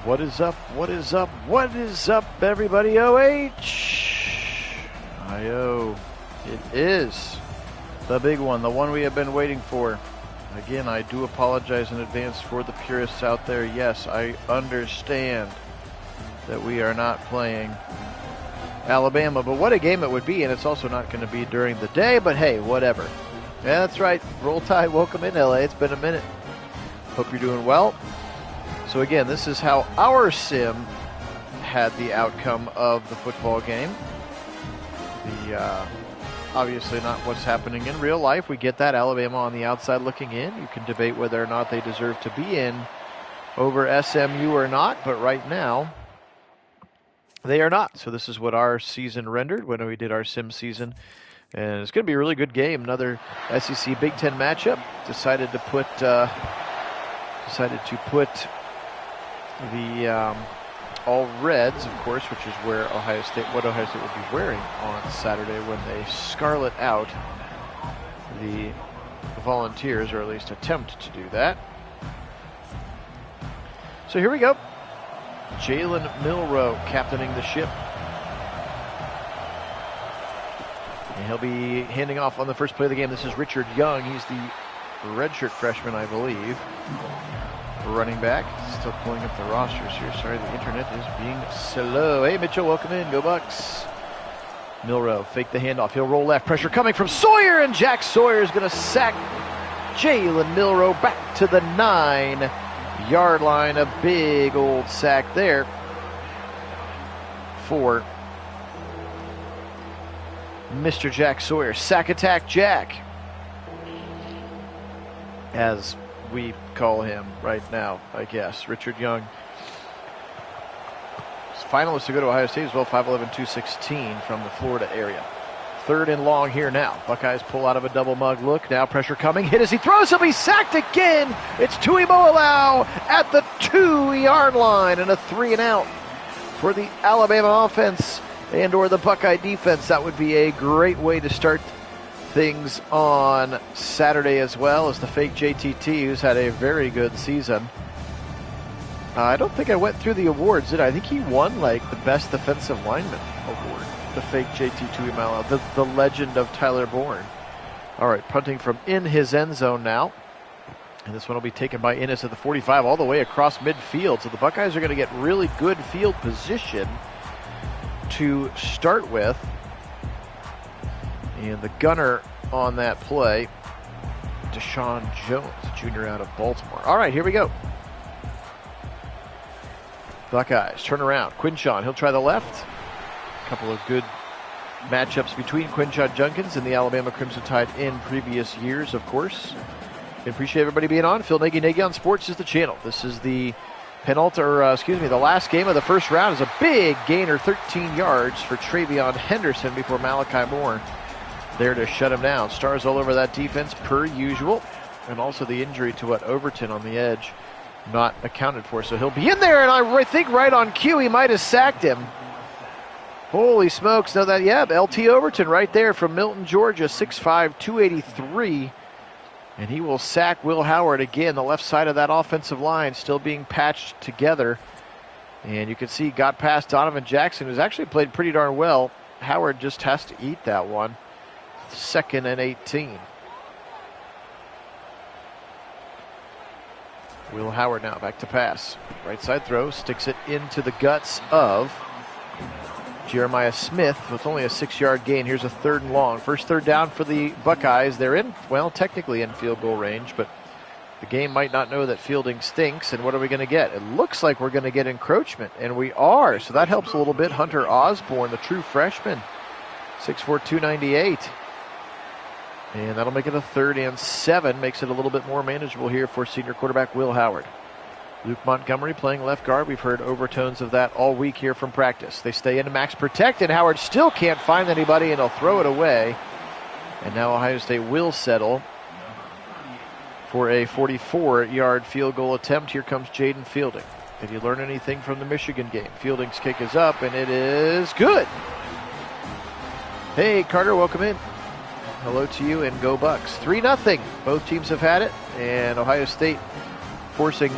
What is up? What is up? What is up, everybody? OH! IO. It is the big one, the one we have been waiting for. Again, I do apologize in advance for the purists out there. Yes, I understand that we are not playing Alabama, but what a game it would be, and it's also not going to be during the day, but hey, whatever. Yeah, that's right. Roll Tide, welcome in, LA. It's been a minute. Hope you're doing well. So again, this is how our sim had the outcome of the football game. Obviously not what's happening in real life. We get that. Alabama on the outside looking in. You can debate whether or not they deserve to be in over SMU or not, but right now they are not. So this is what our season rendered when we did our sim season. And it's going to be a really good game. Another SEC Big Ten matchup. Decided to put the all reds, of course, which is where Ohio State will be wearing on Saturday when they scarlet out the Volunteers, or at least attempt to do that. So here we go. Jalen Milroe captaining the ship. And he'll be handing off on the first play of the game. This is Richard Young. He's the redshirt freshman, I believe. Running back. Still pulling up the rosters here. Sorry, the internet is being slow. Hey, Mitchell, welcome in. Go Bucks. Milroe, fake the handoff. He'll roll left. Pressure coming from Sawyer, and Jack Sawyer is going to sack Jalen Milroe back to the 9-yard line. A big old sack there for Mr. Jack Sawyer. Sack attack Jack, as we call him right now, I guess. Richard Young, finalist to go to Ohio State as well, 5'11", 216 from the Florida area. Third and long here now. Buckeyes pull out of a double mug look. Now pressure coming. Hit as he throws. He'll be sacked again. It's Tuiimolau at the 2-yard line, and a 3-and-out for the Alabama offense and or the Buckeye defense. That would be a great way to start things on Saturday, as well as the fake JTT, who's had a very good season. I don't think I went through the awards, did I? I think he won like the best defensive lineman award, the fake JT Tuiimolau, the legend of Tyler Bourne. All right, punting from in his end zone now. And this one will be taken by Innes at the 45 all the way across midfield. So the Buckeyes are going to get really good field position to start with. And the gunner on that play, Deshaun Jones, junior out of Baltimore. All right, here we go. Buckeyes turn around. Quinshon, he'll try the left. A couple of good matchups between Quinshon Judkins and the Alabama Crimson Tide in previous years, of course. I appreciate everybody being on. Phil Nagy on Sports is the channel. This is the the last game of the first round. Is a big gainer, 13 yards for Travion Henderson before Malachi Moore there to shut him down. Stars all over that defense per usual. And also the injury to Overton on the edge not accounted for. So he'll be in there, and I think right on cue he might have sacked him. Holy smokes. No, LT Overton right there from Milton, Georgia, 6'5", 283. And he will sack Will Howard again. The left side of that offensive line still being patched together. And you can see got past Donovan Jackson, who's actually played pretty darn well. Howard just has to eat that one. 2nd and 18. Will Howard now back to pass. Right side throw, sticks it into the guts of Jeremiah Smith with only a 6-yard gain. Here's a 3rd and long. First third down for the Buckeyes. They're technically in field goal range, but the game might not know that fielding stinks. And what are we going to get? It looks like we're going to get encroachment, and we are. So that helps a little bit. Hunter Osborne, the true freshman, 6'4", 298. And that'll make it a 3rd and 7. Makes it a little bit more manageable here for senior quarterback Will Howard. Luke Montgomery playing left guard. We've heard overtones of that all week here from practice. They stay into max protect, and Howard still can't find anybody, and he'll throw it away. And now Ohio State will settle for a 44-yard field goal attempt. Here comes Jaden Fielding. Did you learn anything from the Michigan game? Fielding's kick is up, and it is good. Hey, Carter, welcome in. Hello to you, and go Bucks. 3-0. Both teams have had it, and Ohio State forcing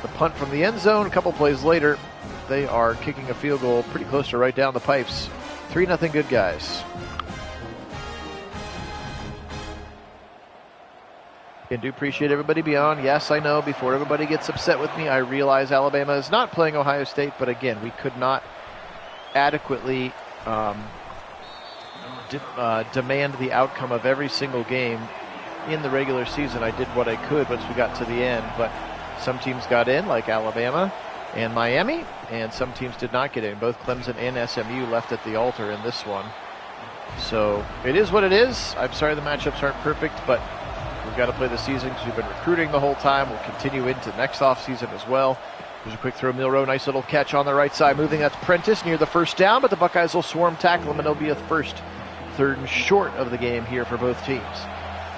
the punt from the end zone. A couple plays later, they are kicking a field goal pretty close to right down the pipes. 3-0 Good Guys. I do appreciate everybody being on. Yes, I know, before everybody gets upset with me, I realize Alabama is not playing Ohio State, but again, we could not adequately demand the outcome of every single game in the regular season. I did what I could once we got to the end, but some teams got in, like Alabama and Miami, and some teams did not get in. Both Clemson and SMU left at the altar in this one. So it is what it is. I'm sorry the matchups aren't perfect, but we've got to play the season because we've been recruiting the whole time. We'll continue into next offseason as well. There's a quick throw, Milroe, nice little catch on the right side, moving. That's Prentice near the first down, but the Buckeyes will swarm tackle him, and it'll be a first, third and short of the game here for both teams.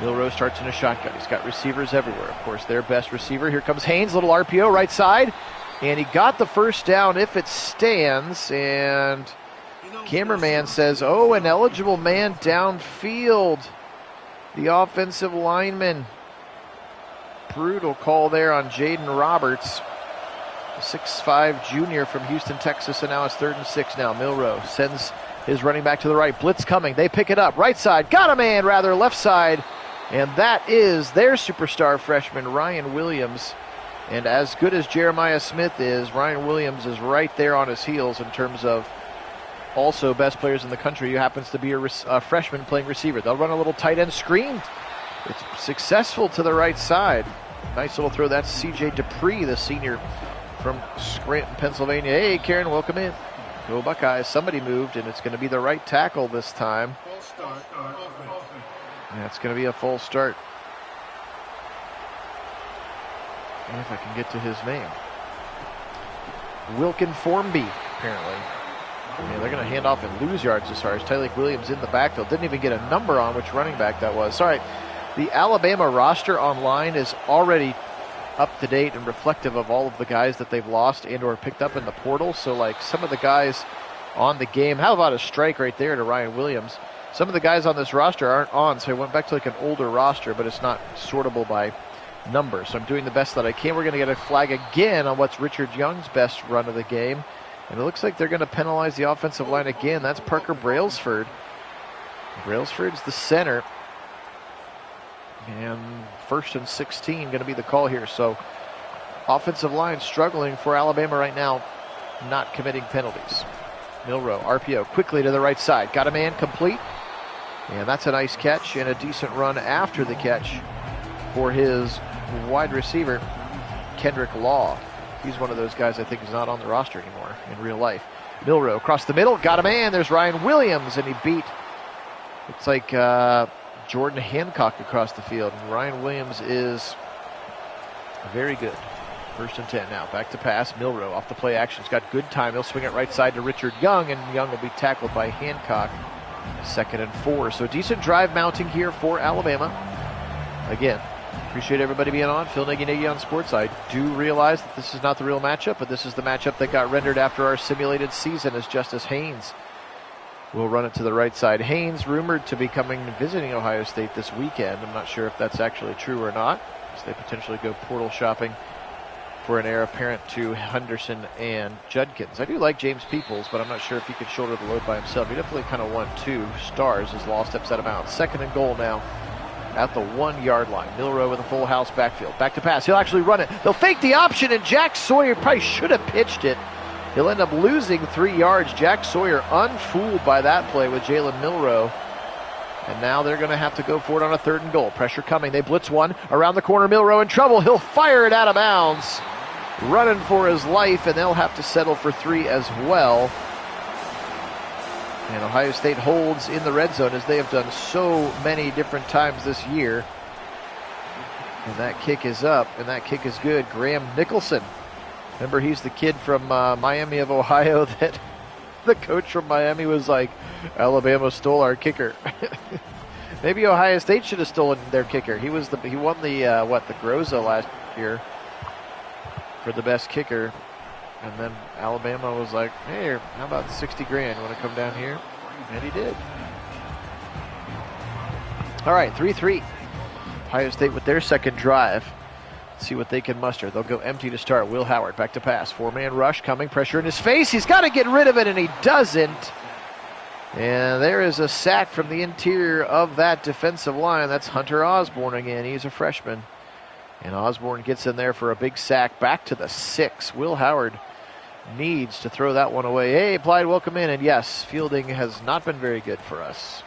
Milroe starts in a shotgun. He's got receivers everywhere. Of course, their best receiver. Here comes Haynes, little RPO right side, and he got the first down if it stands, and cameraman says, oh, an eligible man downfield. The offensive lineman. Brutal call there on Jaden Roberts. 6'5" junior from Houston, Texas, and now it's 3rd and 6 now. Milroe sends his running back to the right. Blitz coming. They pick it up. Right side. Got a man, rather, left side. And that is their superstar freshman, Ryan Williams. And as good as Jeremiah Smith is, Ryan Williams is right there on his heels in terms of also best players in the country, who happens to be a freshman playing receiver. They'll run a little tight end screen. It's successful to the right side. Nice little throw. That's C.J. Dupree, the senior from Scranton, Pennsylvania. Hey, Karen, welcome in. Go Buckeyes. Somebody moved, and it's going to be the right tackle this time. Yeah, it's going to be a full start. And if I can get to his name. Wilkin Formby, apparently. Yeah, they're going to hand off and lose yards as far as Tyleik Williams in the backfield. Didn't even get a number on which running back that was. Sorry, the Alabama roster online is already up to date and reflective of all of the guys that they've lost and or picked up in the portal. So like some of the guys on the game, how about a strike right there to Ryan Williams? Some of the guys on this roster aren't on, so I went back to like an older roster, but it's not sortable by number. So I'm doing the best that I can. We're going to get a flag again on what's Richard Young's best run of the game. And it looks like they're going to penalize the offensive line again. That's Parker Brailsford. Brailsford's the center. And 1st and 16 going to be the call here. So offensive line struggling for Alabama right now, not committing penalties. Milroe, RPO, quickly to the right side. Got a man complete. And that's a nice catch and a decent run after the catch for his wide receiver, Kendrick Law. He's one of those guys I think is not on the roster anymore in real life. Milroe across the middle, got a man. There's Ryan Williams, and he beat, it's like Jordan Hancock across the field. And Ryan Williams is very good. 1st and 10 now. Back to pass. Milroe off the play action. He's got good time. He'll swing it right side to Richard Young, and Young will be tackled by Hancock. 2nd and 4. So decent drive mounting here for Alabama. Again, appreciate everybody being on. Phil Nagy on Sports. I do realize that this is not the real matchup, but this is the matchup that got rendered after our simulated season, as Justice Haynes will run it to the right side. Haynes rumored to be visiting Ohio State this weekend. I'm not sure if that's actually true or not, as they potentially go portal shopping for an heir apparent to Henderson and Judkins. I do like James Peoples, but I'm not sure if he could shoulder the load by himself. He definitely kind of won 2 stars as Law steps out of bounds. 2nd and goal now at the 1-yard line. Milroe with a full house backfield. Back to pass. He'll actually run it. They'll fake the option, and Jack Sawyer probably should have pitched it. He'll end up losing 3 yards. Jack Sawyer unfooled by that play with Jalen Milroe. And now they're going to have to go for it on a 3rd and goal. Pressure coming. They blitz one. Around the corner, Milroe in trouble. He'll fire it out of bounds. Running for his life, and they'll have to settle for 3 as well. And Ohio State holds in the red zone, as they have done so many different times this year. And that kick is up, and that kick is good. Graham Nicholson. Remember, he's the kid from Miami of Ohio that the coach from Miami was like, Alabama stole our kicker. Maybe Ohio State should have stolen their kicker. He won the Groza last year for the best kicker. And then Alabama was like, hey, how about $60,000? You want to come down here? And he did. All right, 3-3. Ohio State with their second drive. Let's see what they can muster. They'll go empty to start. Will Howard back to pass. Four-man rush coming. Pressure in his face. He's got to get rid of it, and he doesn't. And there is a sack from the interior of that defensive line. That's Hunter Osborne again. He's a freshman. And Osborne gets in there for a big sack. Back to the 6. Will Howard needs to throw that one away. Hey, Clyde, welcome in. And yes, fielding has not been very good for us.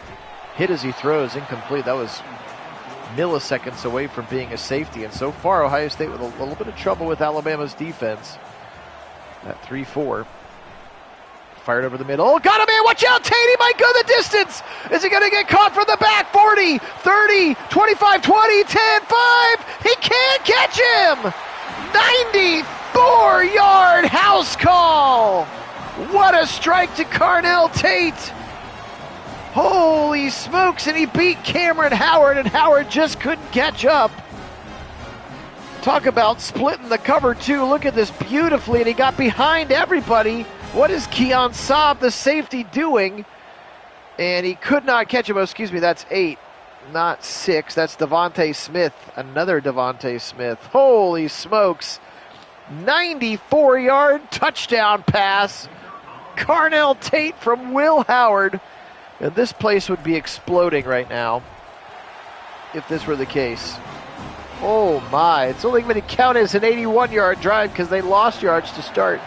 Hit as he throws, incomplete. That was milliseconds away from being a safety. And so far, Ohio State with a little bit of trouble with Alabama's defense. At 3-4. Fired over the middle. Oh, got him in. Watch out, Tate. He might go the distance. Is he going to get caught from the back? 40, 30, 25, 20, 10, 5. He can't catch him. 94-yard house call. What a strike to Carnell Tate. Holy smokes, and he beat Cameron Howard, and Howard just couldn't catch up. Talk about splitting the cover, too. Look at this beautifully, and he got behind everybody. What is Keon Saab, the safety, doing? And he could not catch him. Oh, excuse me, that's 8, not 6. That's Devontae Smith, another Devontae Smith. Holy smokes. 94-yard touchdown pass. Carnell Tate from Will Howard. And this place would be exploding right now if this were the case. Oh my, it's only going to count as an 81-yard drive because they lost yards to start.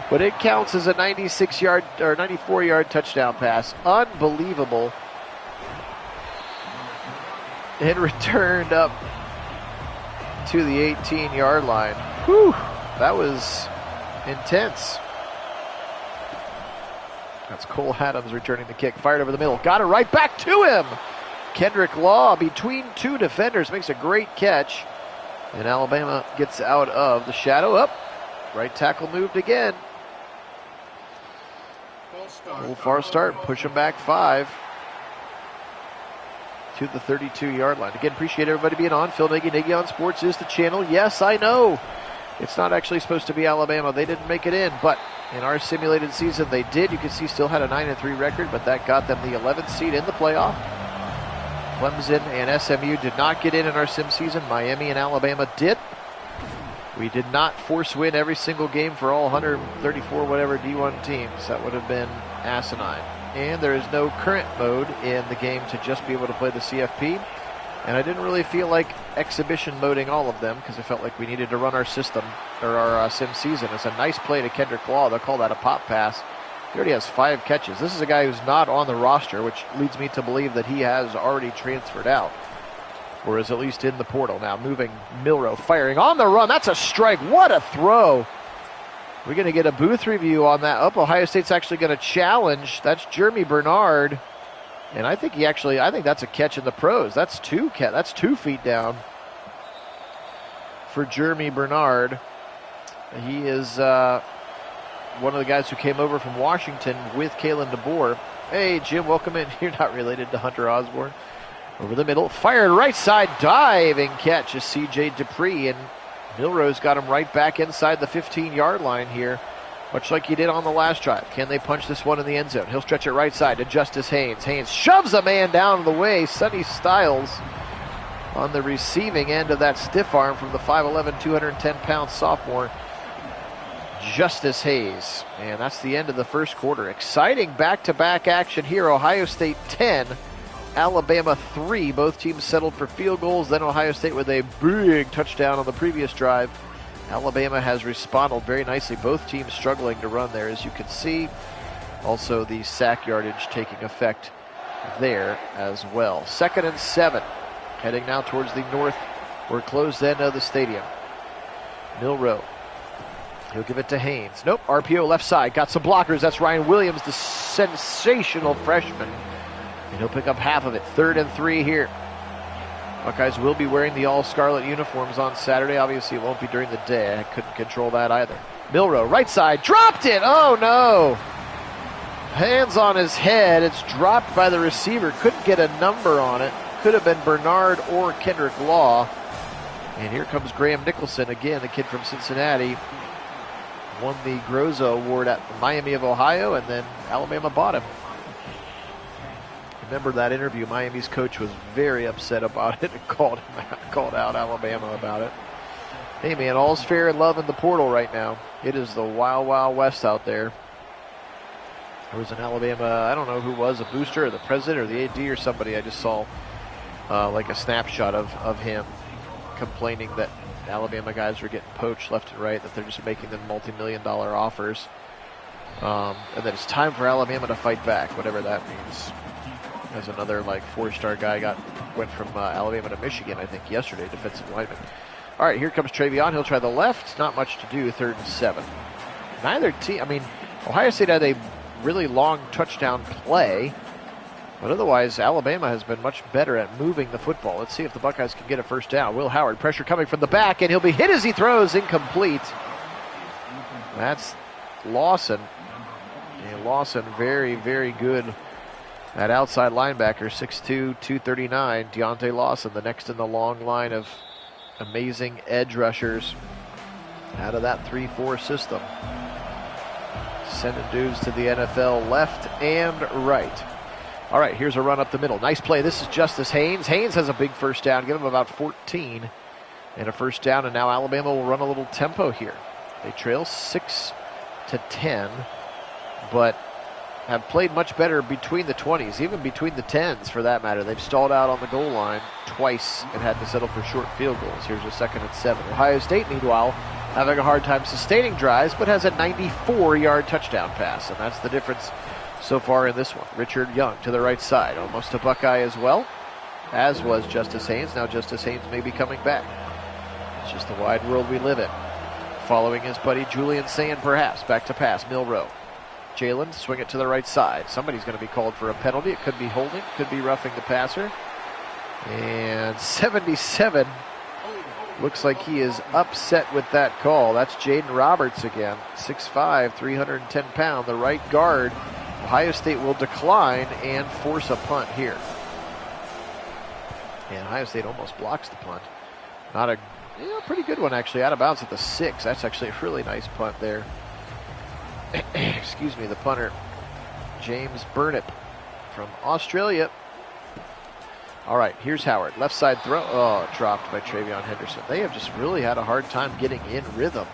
But it counts as a 96-yard or 94-yard touchdown pass. Unbelievable. And returned up to the 18-yard line. Whew, that was intense. That's Cole Adams returning the kick. Fired over the middle. Got it right back to him. Kendrick Law between two defenders makes a great catch. And Alabama gets out of the shadow. Up. Right tackle moved again. Full far start. Push him back 5 to the 32-yard line. Again, appreciate everybody being on. Phil Nagy on Sports is the channel. Yes, I know. It's not actually supposed to be Alabama. They didn't make it in, but in our simulated season, they did. You can see still had a 9-3 record, but that got them the 11th seed in the playoff. Clemson and SMU did not get in our sim season. Miami and Alabama did. We did not force win every single game for all 134 whatever D1 teams. That would have been asinine. And there is no current mode in the game to just be able to play the CFP. And I didn't really feel like exhibition moding all of them because I felt like we needed to run our system, or our sim season. It's a nice play to Kendrick Law. They'll call that a pop pass. He already has 5 catches. This is a guy who's not on the roster, which leads me to believe that he has already transferred out, or is at least in the portal. Now moving Milroe, firing on the run. That's a strike. What a throw. We're going to get a booth review on that. Oh, Ohio State's actually going to challenge. That's Jeremy Bernard. And I think that's a catch in the pros. That's 2 feet down for Jeremy Bernard. He is one of the guys who came over from Washington with Kalen DeBoer. Hey, Jim, welcome in. You're not related to Hunter Osborne. Over the middle, fired right side, diving catch is C.J. Dupree, and Milroe's got him right back inside the 15-yard line here, much like he did on the last drive. Can they punch this one in the end zone? He'll stretch it right side to Justice Haynes. Haynes shoves a man down the way. Sonny Styles on the receiving end of that stiff arm from the 5'11", 210-pound sophomore, Justice Hayes. And that's the end of the first quarter. Exciting back-to-back action here. Ohio State 10, Alabama 3. Both teams settled for field goals. Then Ohio State with a big touchdown on the previous drive. Alabama has responded very nicely. Both teams struggling to run there, as you can see. Also, the sack yardage taking effect there as well. 2nd and 7. Heading now towards the north or closed end of the stadium. Milroe. He'll give it to Haynes. Nope, RPO left side. Got some blockers. That's Ryan Williams, the sensational freshman. And he'll pick up half of it. 3rd and 3 here. Buckeyes will be wearing the all-scarlet uniforms on Saturday. Obviously, it won't be during the day. I couldn't control that either. Milroe, right side, dropped it. Oh, no. Hands on his head. It's dropped by the receiver. Couldn't get a number on it. Could have been Bernard or Kendrick Law. And here comes Graham Nicholson again, the kid from Cincinnati. Won the Groza Award at Miami of Ohio, and then Alabama bought him. Remember that interview? Miami's coach was very upset about it and called out Alabama about it. Hey, man, all's fair in love in the portal right now. It is the wild, wild west out there. There was an Alabama, I don't know who was, a booster or the president or the AD or somebody. I just saw like a snapshot of him complaining that Alabama guys were getting poached left and right, that they're just making them multi-million-dollar offers. And that it's time for Alabama to fight back, whatever that means. As another like 4-star guy went from Alabama to Michigan, I think, yesterday, defensive lineman. All right, here comes Travion. He'll try the left. Not much to do, 3rd and 7. Neither team, I mean, Ohio State had a really long touchdown play, but otherwise Alabama has been much better at moving the football. Let's see if the Buckeyes can get a first down. Will Howard, pressure coming from the back, and he'll be hit as he throws, incomplete. That's Lawson. And Lawson, very, very good at outside linebacker, 6'2", 239. Deontay Lawson, the next in the long line of amazing edge rushers out of that 3-4 system. Sending dudes to the NFL left and right. All right, here's a run up the middle. Nice play. This is Justice Haynes. Haynes has a big first down. Give him about 14 and a first down, and now Alabama will run a little tempo here. They trail 6-10, but have played much better between the 20s, even between the 10s for that matter. They've stalled out on the goal line twice and had to settle for short field goals. Here's a 2nd and 7. Ohio State, meanwhile, having a hard time sustaining drives, but has a 94-yard touchdown pass, and that's the difference so far in this one. Richard Young to the right side, almost a Buckeye as well, as was Justice Haynes. Now Justice Haynes may be coming back. It's just the wide world we live in. Following his buddy Julian Sand, perhaps. Back to pass, Milroe. Jalen, swing it to the right side. Somebody's going to be called for a penalty. It could be holding, could be roughing the passer. And 77 looks like he is upset with that call. That's Jaden Roberts again, 6'5", 310 pound, the right guard. Ohio State will decline and force a punt here. And Ohio State almost blocks the punt. Not a pretty good one, actually, out of bounds at the 6. That's actually a really nice punt there. Excuse me, the punter, James Burnip from Australia. All right, here's Howard. Left side throw. Oh, dropped by Travion Henderson. They have just really had a hard time getting in rhythm.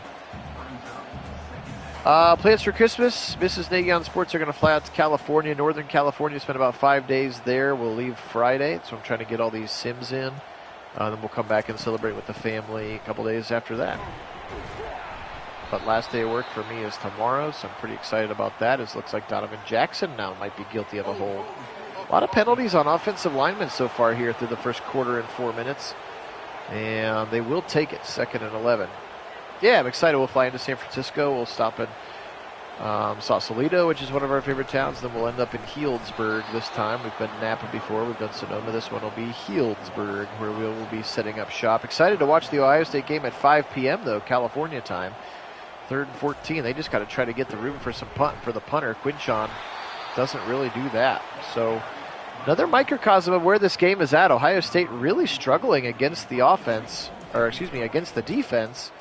Plans for Christmas. Mrs. Nagy on Sports are going to fly out to California, Northern California, spend about 5 days there. We'll leave Friday, so I'm trying to get all these sims in. Then we'll come back and celebrate with the family a couple days after that. But last day of work for me is tomorrow, so I'm pretty excited about that. It looks like Donovan Jackson now might be guilty of a hold. A lot of penalties on offensive linemen so far here through the first quarter and 4 minutes. And they will take it, 2nd and 11. Yeah, I'm excited. We'll fly into San Francisco. We'll stop in Sausalito, which is one of our favorite towns. Then we'll end up in Healdsburg this time. We've been Napa before. We've done Sonoma. This one will be Healdsburg, where we will be setting up shop. Excited to watch the Ohio State game at 5 p.m., though, California time. 3rd and 14. They just got to try to get the room for some punt for the punter. Quinchon doesn't really do that. So another microcosm of where this game is at. Ohio State really struggling against the offense, or excuse me, against the defense.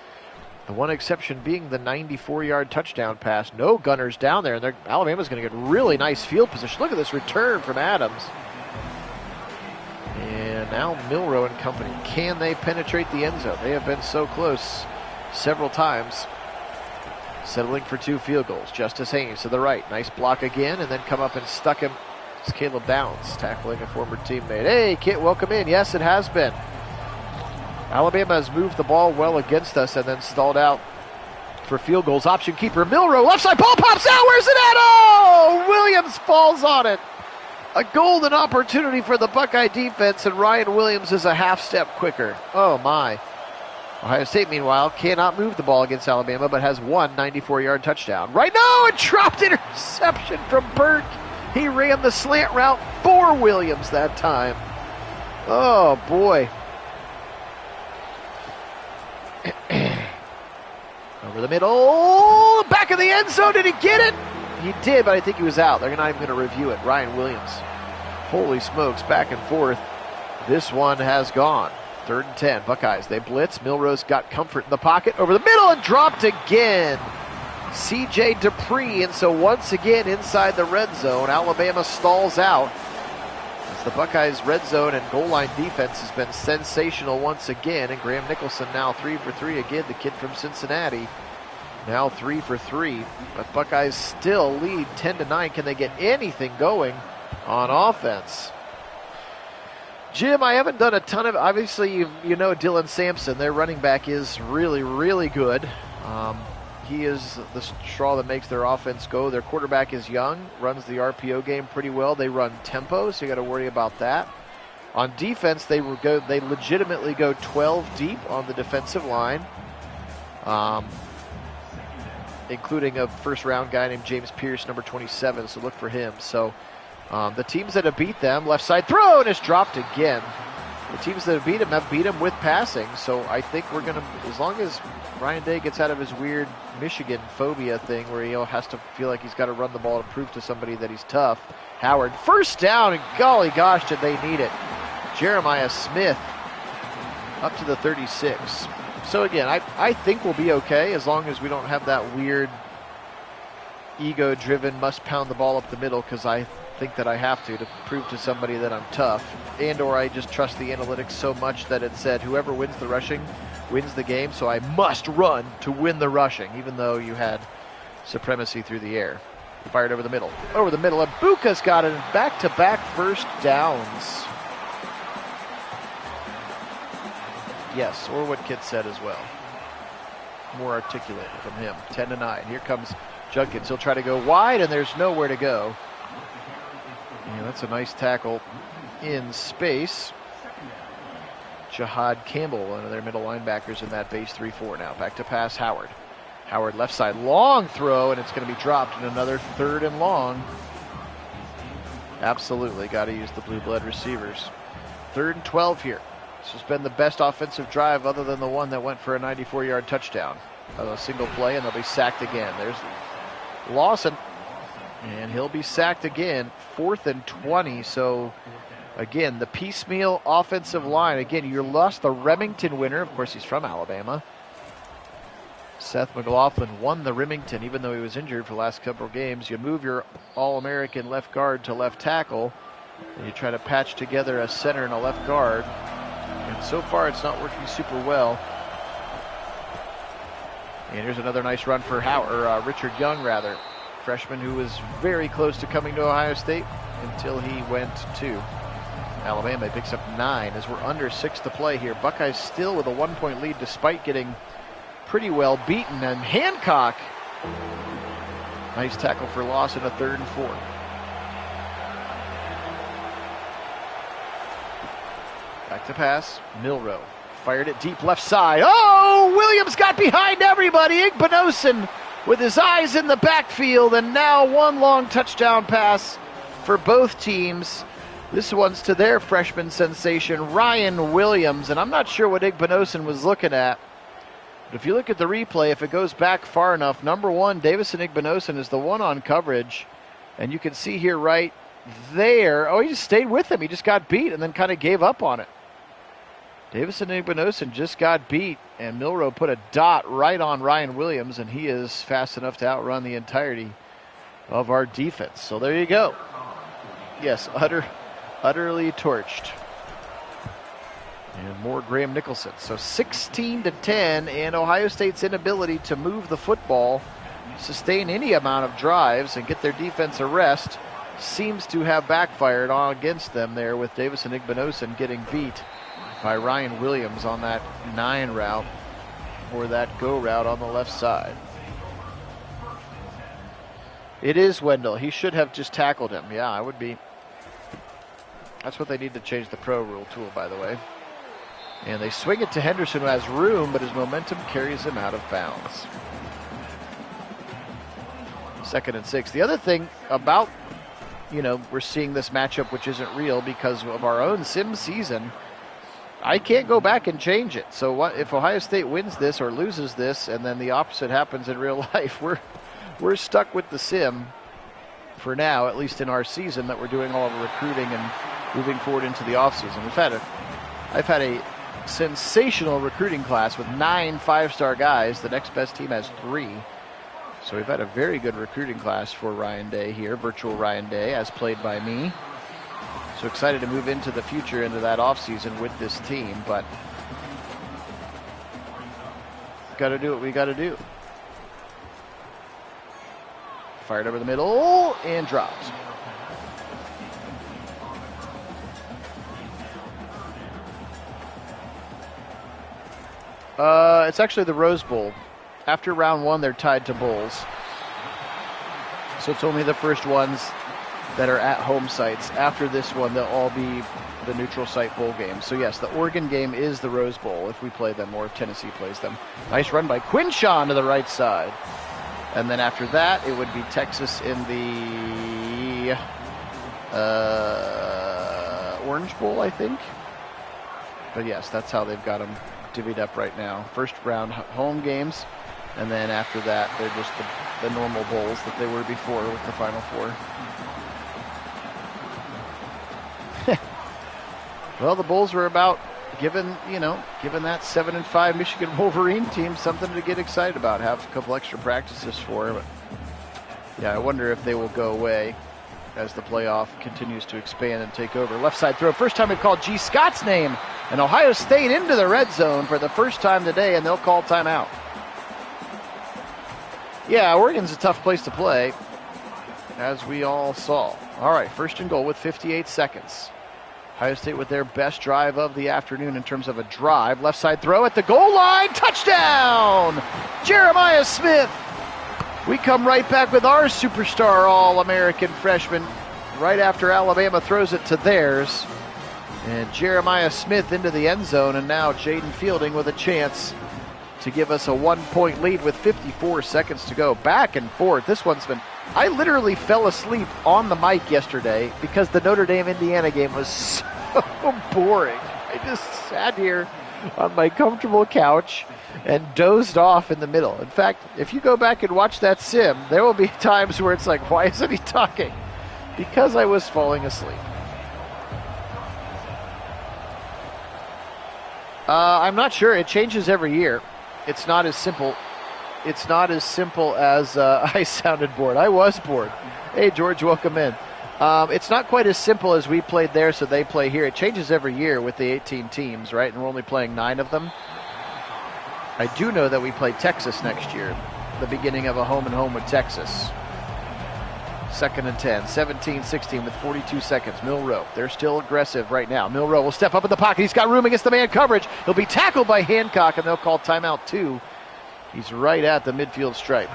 The one exception being the 94-yard touchdown pass. No gunners down there, and Alabama's going to get really nice field position. Look at this return from Adams. And now Milroe and company. Can they penetrate the end zone? They have been so close several times. Settling for 2 field goals. Justice Haynes to the right. Nice block again, and then come up and stuck him. It's Caleb Downs tackling a former teammate. Hey, Kit, welcome in. Yes, it has been. Alabama has moved the ball well against us and then stalled out for field goals. Option keeper Milroe, left side, ball pops out. Where's it at? Oh, Williams falls on it. A golden opportunity for the Buckeye defense, and Ryan Williams is a half step quicker. Oh, my. Ohio State, meanwhile, cannot move the ball against Alabama, but has one 94-yard touchdown. Right now, a dropped interception from Burke. He ran the slant route for Williams that time. Oh, boy. Over the middle, back of the end zone. Did he get it? He did, but I think he was out. They're not even going to review it. Ryan Williams. Holy smokes, back and forth. This one has gone. 3rd and 10. Buckeyes, they blitz. Milroe's got comfort in the pocket. Over the middle and dropped again. C.J. Dupree, and so once again inside the red zone, Alabama stalls out. As the Buckeyes' red zone and goal line defense has been sensational once again, and Graham Nicholson now 3 for 3 again, the kid from Cincinnati. Now 3 for 3, but Buckeyes still lead 10-9. Can they get anything going on offense? Jim, I haven't done a ton of, obviously you know Dylan Sampson, their running back, is really, really good. He is the straw that makes their offense go. Their quarterback is young, runs the RPO game pretty well. They run tempo, so you got to worry about that. On defense, they legitimately go 12 deep on the defensive line, including a first-round guy named James Pierce, number 27, so look for him. So the teams that have beat them, left side throw, and it's dropped again. The teams that have beat him with passing, so I think we're going to, as long as Ryan Day gets out of his weird Michigan phobia thing where he has to feel like he's got to run the ball to prove to somebody that he's tough. Howard, first down, and golly gosh, did they need it. Jeremiah Smith up to the 36. So again, I think we'll be okay as long as we don't have that weird ego-driven must pound the ball up the middle because I think that I have to prove to somebody that I'm tough, and or I just trust the analytics so much that it said whoever wins the rushing wins the game, so I must run to win the rushing, even though you had supremacy through the air. Fired over the middle, and Buka's got it, back-to-back first downs. Yes, or what Kit said as well. More articulated from him. 10-9. Here comes Junkins. He'll try to go wide, and there's nowhere to go. Yeah, that's a nice tackle in space. Jahad Campbell, one of their middle linebackers in that base 3-4 now. Back to pass, Howard. Howard left side, long throw, and it's going to be dropped in another 3rd and long. Absolutely, got to use the blue blood receivers. 3rd and 12 here. This has been the best offensive drive other than the one that went for a 94-yard touchdown. A single play, and they'll be sacked again. There's Lawson, and he'll be sacked again. 4th and 20, so again, the piecemeal offensive line. Again, you lost the Remington winner. Of course, he's from Alabama. Seth McLaughlin won the Remington, even though he was injured for the last couple of games. You move your All-American left guard to left tackle, and you try to patch together a center and a left guard. And so far, it's not working super well. And here's another nice run for Richard Young, freshman who was very close to coming to Ohio State until he went to Alabama. He picks up 9 as we're under 6 to play here. Buckeyes still with a 1-point lead despite getting pretty well beaten. And Hancock, nice tackle for loss in a 3rd and 4. Back to pass, Milroe. Fired it deep left side. Oh, Williams got behind everybody. Igbinosun with his eyes in the backfield, and now one long touchdown pass for both teams. This one's to their freshman sensation, Ryan Williams, and I'm not sure what Igbinosun was looking at. But if you look at the replay, if it goes back far enough, number 1, Davison Igbinosun is the one on coverage, and you can see here right there, oh, he just stayed with him. He just got beat and then kind of gave up on it. Davison Igbinosun just got beat, and Milroe put a dot right on Ryan Williams, and he is fast enough to outrun the entirety of our defense. So there you go. Yes, utterly torched. And more Graham Nicholson. So 16-10, and Ohio State's inability to move the football, sustain any amount of drives, and get their defense a rest seems to have backfired on against them there, with Davison Igbinosun getting beat by Ryan Williams on that 9 route, or that go route on the left side. It is Wendell. He should have just tackled him. Yeah, I would be. That's what they need to change the pro rule tool, by the way. And they swing it to Henderson, who has room, but his momentum carries him out of bounds. 2nd and 6. The other thing about, we're seeing this matchup, which isn't real because of our own sim season, I can't go back and change it. So what if Ohio State wins this or loses this, and then the opposite happens in real life? We're stuck with the sim for now, at least in our season that we're doing all of the recruiting and moving forward into the offseason. I've had a sensational recruiting class with 9 5-star guys. The next best team has 3. So we've had a very good recruiting class for Ryan Day here, virtual Ryan Day, as played by me. So excited to move into the future, into that offseason with this team, but got to do what we got to do. Fired over the middle and dropped. It's actually the Rose Bowl. After round one, they're tied to bowls. So it's only the first ones that are at home sites. After this one, they'll all be the neutral site bowl games. So yes, the Oregon game is the Rose Bowl if we play them or if Tennessee plays them. Nice run by Quinshon to the right side. And then after that, it would be Texas in the Orange Bowl, I think. But yes, that's how they've got them divvied up right now. First round home games, and then after that, they're just the normal bowls that they were before with the Final Four. Well, the bowls were about giving that 7-5 Michigan Wolverine team something to get excited about, have a couple extra practices for. But yeah, I wonder if they will go away as the playoff continues to expand and take over. Left side throw. First time we've called G. Scott's name, and Ohio State into the red zone for the first time today, and they'll call timeout. Yeah, Oregon's a tough place to play, as we all saw. All right, first and goal with 58 seconds. Ohio State with their best drive of the afternoon in terms of a drive. Left side throw at the goal line. Touchdown! Jeremiah Smith. We come right back with our superstar All-American freshman right after Alabama throws it to theirs. And Jeremiah Smith into the end zone, and now Jaden Fielding with a chance to give us a 1-point lead with 54 seconds to go. Back and forth. This one's been... I literally fell asleep on the mic yesterday because the Notre Dame-Indiana game was so boring. I just sat here on my comfortable couch and dozed off in the middle. In fact, if you go back and watch that sim, there will be times where it's like, why isn't he talking? Because I was falling asleep. I'm not sure. It changes every year. It's not as simple. It's not as simple as I sounded bored. I was bored. Hey, George, welcome in. It's not quite as simple as we played there, so they play here. It changes every year with the 18 teams, right? And we're only playing 9 of them. I do know that we play Texas next year, the beginning of a home and home with Texas. 2nd and 10, 17-16 with 42 seconds. Milroe, they're still aggressive right now. Milroe will step up in the pocket. He's got room against the man coverage. He'll be tackled by Hancock, and they'll call timeout 2. He's right at the midfield stripe.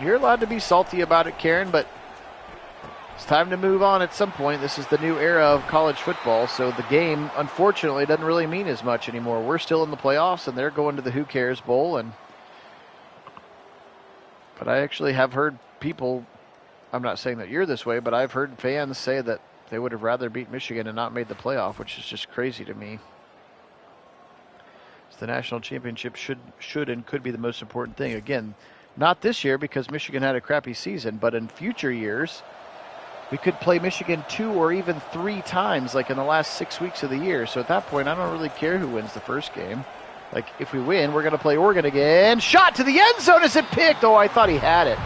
You're allowed to be salty about it, Karen, but it's time to move on at some point. This is the new era of college football, so the game, unfortunately, doesn't really mean as much anymore. We're still in the playoffs, and they're going to the Who Cares Bowl. But I actually have heard people, I'm not saying that you're this way, but I've heard fans say that they would have rather beat Michigan and not made the playoff, which is just crazy to me. The national championship should and could be the most important thing. Again, not this year because Michigan had a crappy season, but in future years, we could play Michigan 2 or even 3 times, like in the last 6 weeks of the year. So at that point, I don't really care who wins the first game. Like, if we win, we're going to play Oregon again. Shot to the end zone. Is it picked? Oh, I thought he had it.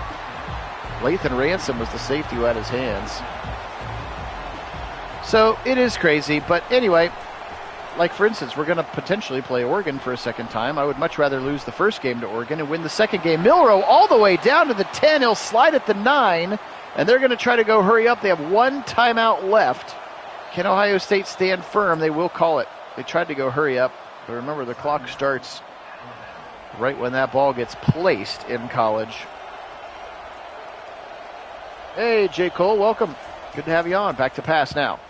Lathan Ransom was the safety who had his hands. So it is crazy, but anyway... Like, for instance, we're going to potentially play Oregon for a second time. I would much rather lose the first game to Oregon and win the second game. Milroe all the way down to the 10. He'll slide at the 9, and they're going to try to go hurry up. They have 1 timeout left. Can Ohio State stand firm? They will call it. They tried to go hurry up, but remember, the clock starts right when that ball gets placed in college. Hey, J. Cole, welcome. Good to have you on. Back to pass now.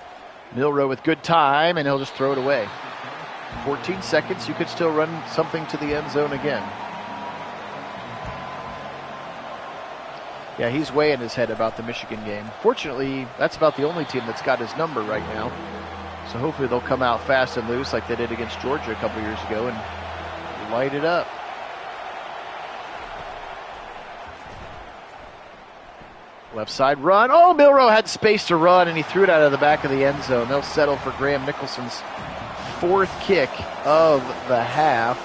Milroe with good time, and he'll just throw it away. 14 seconds, you could still run something to the end zone again. Yeah, he's way in his head about the Michigan game. Fortunately, that's about the only team that's got his number right now. So hopefully they'll come out fast and loose like they did against Georgia a couple years ago and light it up. Left side run. Oh, Milroe had space to run, and he threw it out of the back of the end zone. They'll settle for Graham Nicholson's 4th kick of the half.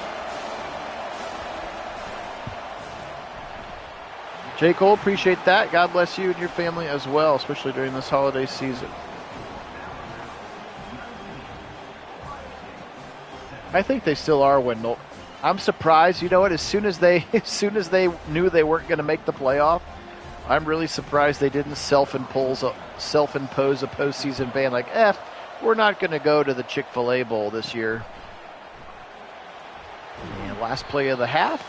J. Cole, appreciate that. God bless you and your family as well, especially during this holiday season. I think they still are, Wendell. I'm surprised. You know what? As soon as they knew they weren't going to make the playoff, I'm really surprised they didn't self-impose a postseason ban. Like, we're not going to go to the Chick-fil-A Bowl this year. And last play of the half.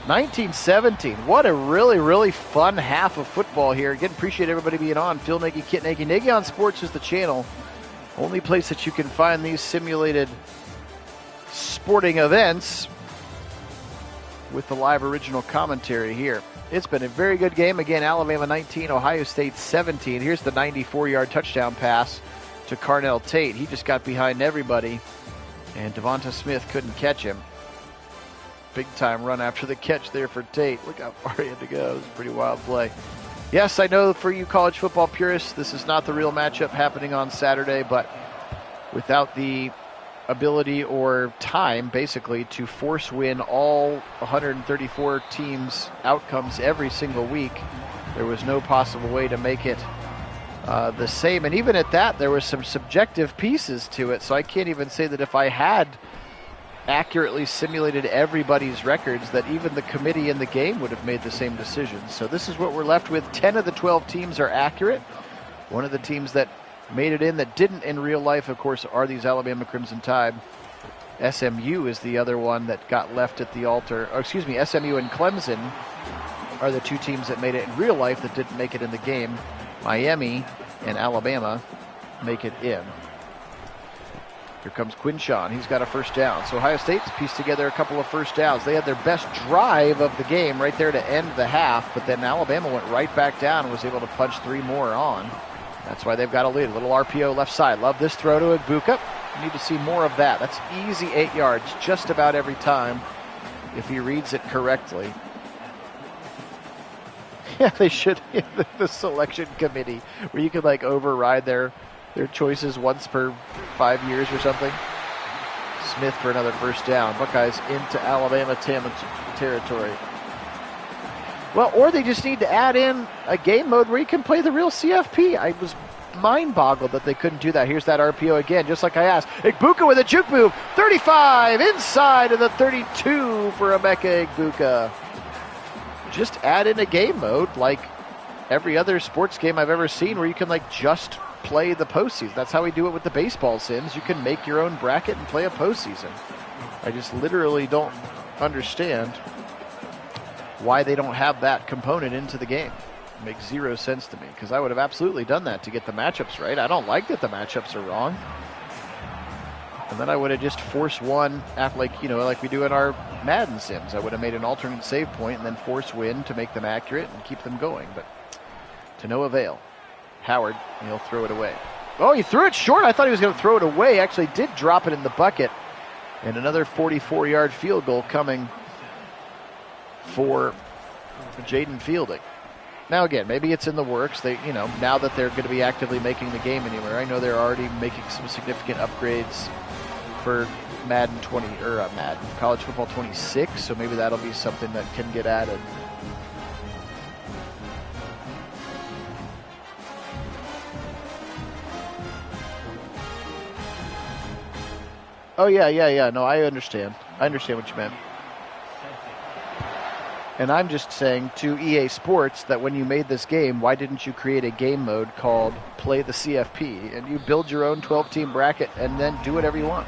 19-17. What a really, really fun half of football here. Again, appreciate everybody being on. Phil Nagy, Kit Nagy. Nagy on Sports is the channel. Only place that you can find these simulated sporting events with the live original commentary here. It's been a very good game. Again, Alabama 19, Ohio State 17. Here's the 94-yard touchdown pass to Carnell Tate. He just got behind everybody, and Devonta Smith couldn't catch him. Big time run after the catch there for Tate. Look how far he had to go. It was a pretty wild play. Yes, I know for you college football purists, this is not the real matchup happening on Saturday, but without the ability or time, basically, to force win all 134 teams' outcomes every single week, there was no possible way to make it the same. And even at that, there were some subjective pieces to it, so I can't even say that if I had accurately simulated everybody's records that even the committee in the game would have made the same decisions. So this is what we're left with. 10 of the 12 teams are accurate. One of the teams that made it in that didn't in real life, of course, are these Alabama Crimson Tide. SMU is the other one that got left at the altar. SMU and Clemson are the two teams that made it in real life that didn't make it in the game. Miami and Alabama make it in. Here comes Quinshon. He's got a first down. So Ohio State's pieced together a couple of first downs. They had their best drive of the game right there to end the half, but then Alabama went right back down and was able to punch 3 more on. That's why they've got a lead. A little RPO left side. Love this throw to Egbuka. You need to see more of that. That's easy 8 yards just about every time if he reads it correctly. Yeah, they should. The selection committee where you could like override their choices once per 5 years or something. Smith for another first down. Buckeyes into Alabama territory. Well, or they just need to add in a game mode where you can play the real CFP. I was mind-boggled that they couldn't do that. Here's that RPO again, just like I asked. Egbuka with a juke move. 35 inside of the 32 for Emeka Egbuka. Just add in a game mode like every other sports game I've ever seen where you can like just play the postseason. That's how we do it with the baseball sims. You can make your own bracket and play a postseason. I just literally don't understand why they don't have that component into the game. It makes zero sense to me because I would have absolutely done that to get the matchups right. I don't like that the matchups are wrong. And then I would have just forced one like we do in our Madden sims. I would have made an alternate save point and then force win to make them accurate and keep them going, but to no avail. Howard, he'll throw it away. Oh, he threw it short. I thought he was going to throw it away. Actually did drop it in the bucket. And another 44-yard field goal coming for Jaden Fielding. Now again, maybe it's in the works. They, now that they're going to be actively making the game anywhere. I know they're already making some significant upgrades for Madden College Football 26, so maybe that'll be something that can get added. Oh, yeah. No, I understand. I understand what you meant. And I'm just saying to EA Sports that when you made this game, why didn't you create a game mode called Play the CFP? And you build your own 12-team bracket and then do whatever you want.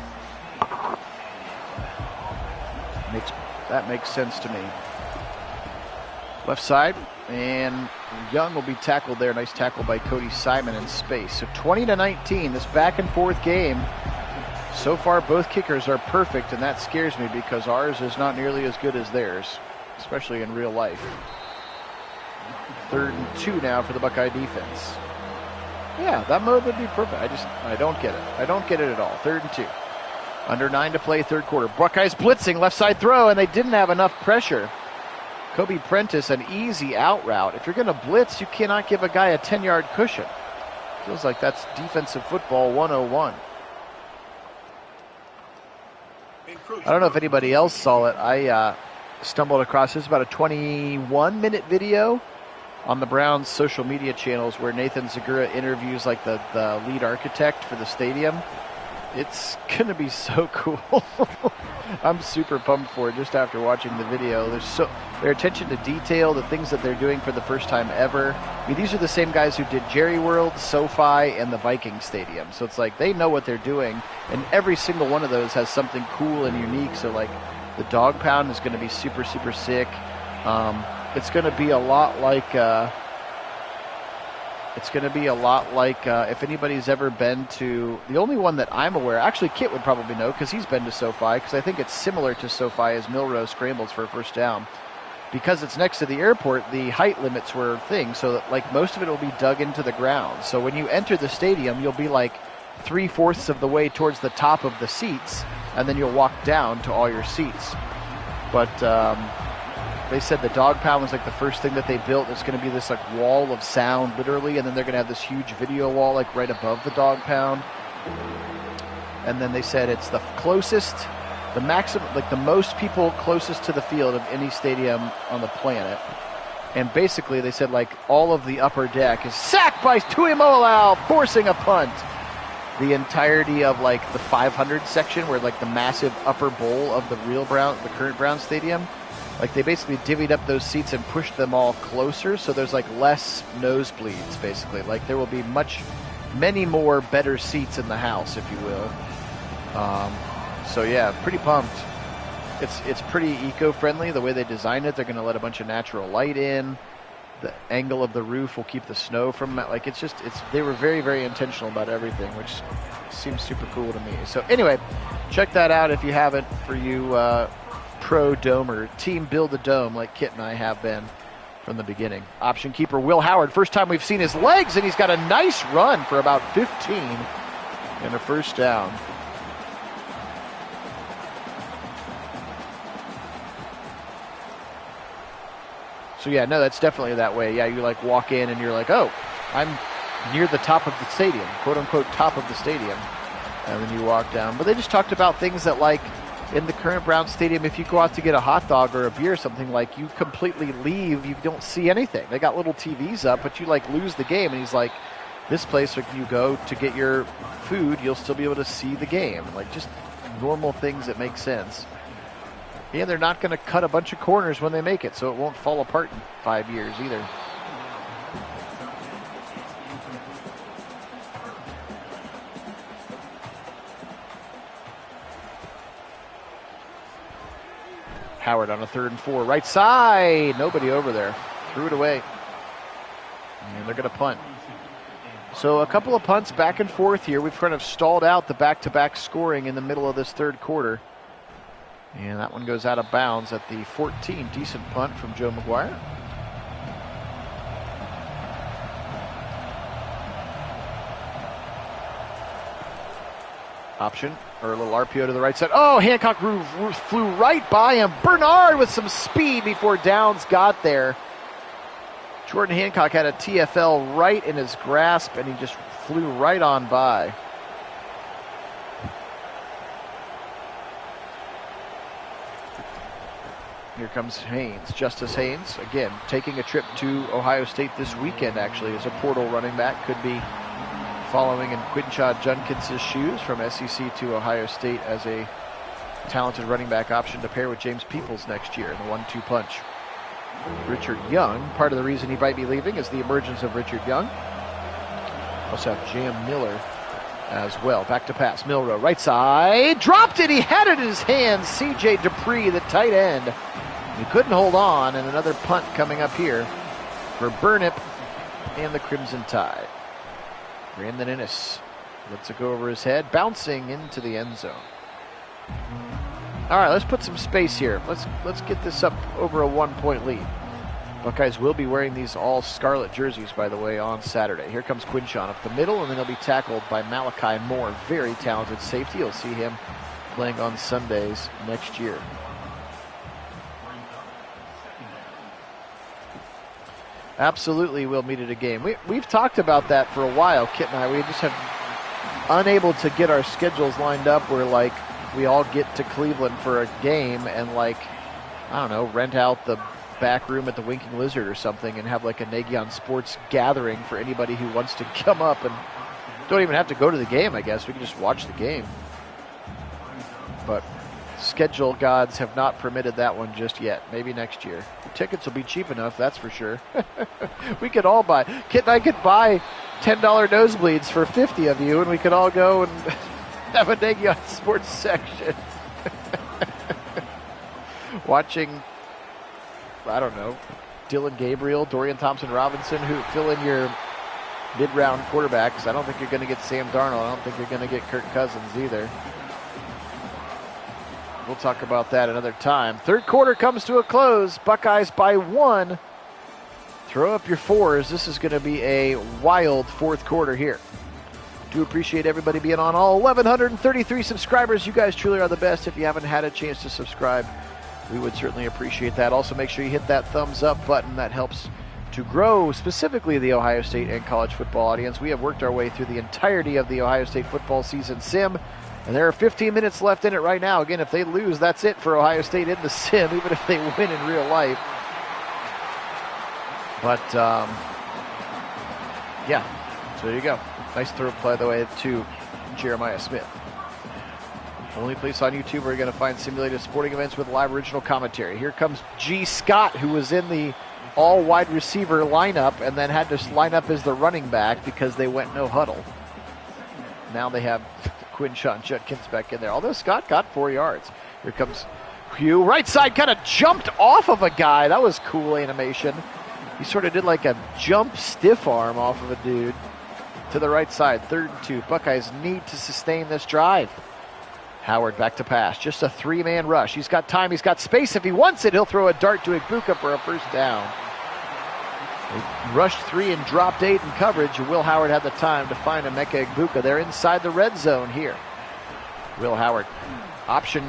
That makes sense to me. Left side, and Young will be tackled there. Nice tackle by Cody Simon in space. So 20-19, this back-and-forth game. So far, both kickers are perfect, and that scares me because ours is not nearly as good as theirs, especially in real life. 3rd and 2 now for the Buckeye defense. Yeah, that mode would be perfect. I don't get it. I don't get it at all. 3rd and 2. Under 9 to play, 3rd quarter. Buckeyes blitzing, left side throw, and they didn't have enough pressure. Kobe Prentice, an easy out route. If you're going to blitz, you cannot give a guy a 10-yard cushion. Feels like that's defensive football 101. I don't know if anybody else saw it. I stumbled across. This is about a 21-minute video on the Browns' social media channels where Nathan Zagura interviews like the lead architect for the stadium. It's going to be so cool. I'm super pumped for it just after watching the video. Their attention to detail, the things that they're doing for the first time ever. I mean, these are the same guys who did Jerry World, SoFi, and the Vikings Stadium. So it's like they know what they're doing, and every single one of those has something cool and unique. So like the dog pound is going to be super, super sick. It's going to be a lot like if anybody's ever been to, the only one that I'm aware, actually Kit would probably know because he's been to SoFi, because I think it's similar to SoFi as Milrose Scrambles for a first down. Because it's next to the airport, the height limits were things, so that, like, most of it will be dug into the ground. So when you enter the stadium, you'll be like 3/4 of the way towards the top of the seats, and then you'll walk down to all your seats. But they said the dog pound was like the first thing that they built. It's going to be this like wall of sound, literally, and then they're going to have this huge video wall like right above the dog pound. And then they said it's the closest, the maximum, like the most people closest to the field of any stadium on the planet. And basically they said like all of the upper deck is sacked by Tuimoloau, forcing a punt. The entirety of like the 500 section, where like the massive upper bowl of the current Brown Stadium, like they basically divvied up those seats and pushed them all closer, so there's like less nosebleeds basically. Like there will be many more better seats in the house, if you will. So yeah, pretty pumped. It's pretty eco-friendly the way they designed it. They're going to let a bunch of natural light in. The angle of the roof will keep the snow from, like, they were very, very intentional about everything, which seems super cool to me. So anyway, check that out if you haven't, for you pro domer, team build a dome like Kit and I have been from the beginning. Option keeper Will Howard, first time we've seen his legs, and he's got a nice run for about 15 and a first down. So yeah, no, that's definitely that way. Yeah, you like walk in and you're like, oh, I'm near the top of the stadium, quote unquote top of the stadium. And then you walk down. But they just talked about things that, like, in the current Brown Stadium, if you go out to get a hot dog or a beer or something, like, you completely leave, you don't see anything. They got little TVs up, but you like lose the game. And he's like, this place, when you go to get your food, you'll still be able to see the game. Like, just normal things that make sense. Yeah, they're not going to cut a bunch of corners when they make it, so it won't fall apart in 5 years either. Howard on a 3rd and 4, right side. Nobody over there. Threw it away. And they're going to punt. So a couple of punts back and forth here. We've kind of stalled out the back-to-back scoring in the middle of this third quarter. And that one goes out of bounds at the 14. Decent punt from Joe McGuire. Option, or a little RPO to the right side. Oh, Hancock flew right by him. Bernard with some speed before Downs got there. Jordan Hancock had a TFL right in his grasp, and he just flew right on by. Here comes Haynes, Justice Haynes, again, taking a trip to Ohio State this weekend, actually, as a portal running back. Could be following in Quinshad Junkins' shoes from SEC to Ohio State as a talented running back option to pair with James Peoples next year in the 1-2 punch. Richard Young, part of the reason he might be leaving is the emergence of Richard Young. Also have Jam Miller as well. Back to pass, Milroe, right side, dropped it, he had it in his hands. C.J. Dupree, the tight end. He couldn't hold on, and another punt coming up here for Burnip and the Crimson Tide. Brandon Innes lets it go over his head, bouncing into the end zone. All right, let's put some space here. Let's get this up over a 1-point lead. Buckeyes will be wearing these all scarlet jerseys, by the way, on Saturday. Here comes Quinshon up the middle, and then he'll be tackled by Malachi Moore. Very talented safety. You'll see him playing on Sundays next year. Absolutely, we'll meet at a game. We've talked about that for a while, Kit and I. We just have unable to get our schedules lined up where, like, we all get to Cleveland for a game, and, like, I don't know, rent out the back room at the Winking Lizard or something and have like a Nagy on Sports gathering for anybody who wants to come up, and don't even have to go to the game, I guess. We can just watch the game. But schedule gods have not permitted that one just yet. Maybe next year. The tickets will be cheap enough, that's for sure. We could all buy. Kit and I could buy $10 nosebleeds for 50 of you, and we could all go and have a Nagy on Sports section. Watching, I don't know, Dylan Gabriel, Dorian Thompson-Robinson, who fill in your mid-round quarterbacks. I don't think you're going to get Sam Darnold. I don't think you're going to get Kirk Cousins either. We'll talk about that another time. Third quarter comes to a close. Buckeyes by 1. Throw up your 4s. This is going to be a wild fourth quarter here. Do appreciate everybody being on. All 1,133 subscribers. You guys truly are the best. If you haven't had a chance to subscribe, we would certainly appreciate that. Also, make sure you hit that thumbs up button. That helps to grow specifically the Ohio State and college football audience. We have worked our way through the entirety of the Ohio State football season sim, and there are 15 minutes left in it right now. Again, if they lose, that's it for Ohio State in the sim, even if they win in real life. But, yeah, so there you go. Nice throw, by the way, to Jeremiah Smith. Only place on YouTube where you're going to find simulated sporting events with live original commentary. Here comes G. Scott, who was in the all-wide receiver lineup and then had to line up as the running back because they went no huddle. Now they have Quinshon Judkins back in there, although Scott got 4 yards. Here comes Hugh. Right side, kind of jumped off of a guy. That was cool animation. He sort of did like a jump stiff arm off of a dude to the right side. 3rd and 2. Buckeyes need to sustain this drive. Howard back to pass. Just a 3-man rush. He's got time. He's got space. If he wants it, he'll throw a dart to Igbuka for a first down. They rushed 3 and dropped 8 in coverage. Will Howard had the time to find Emeka Igbuka. They're inside the red zone here. Will Howard. Option.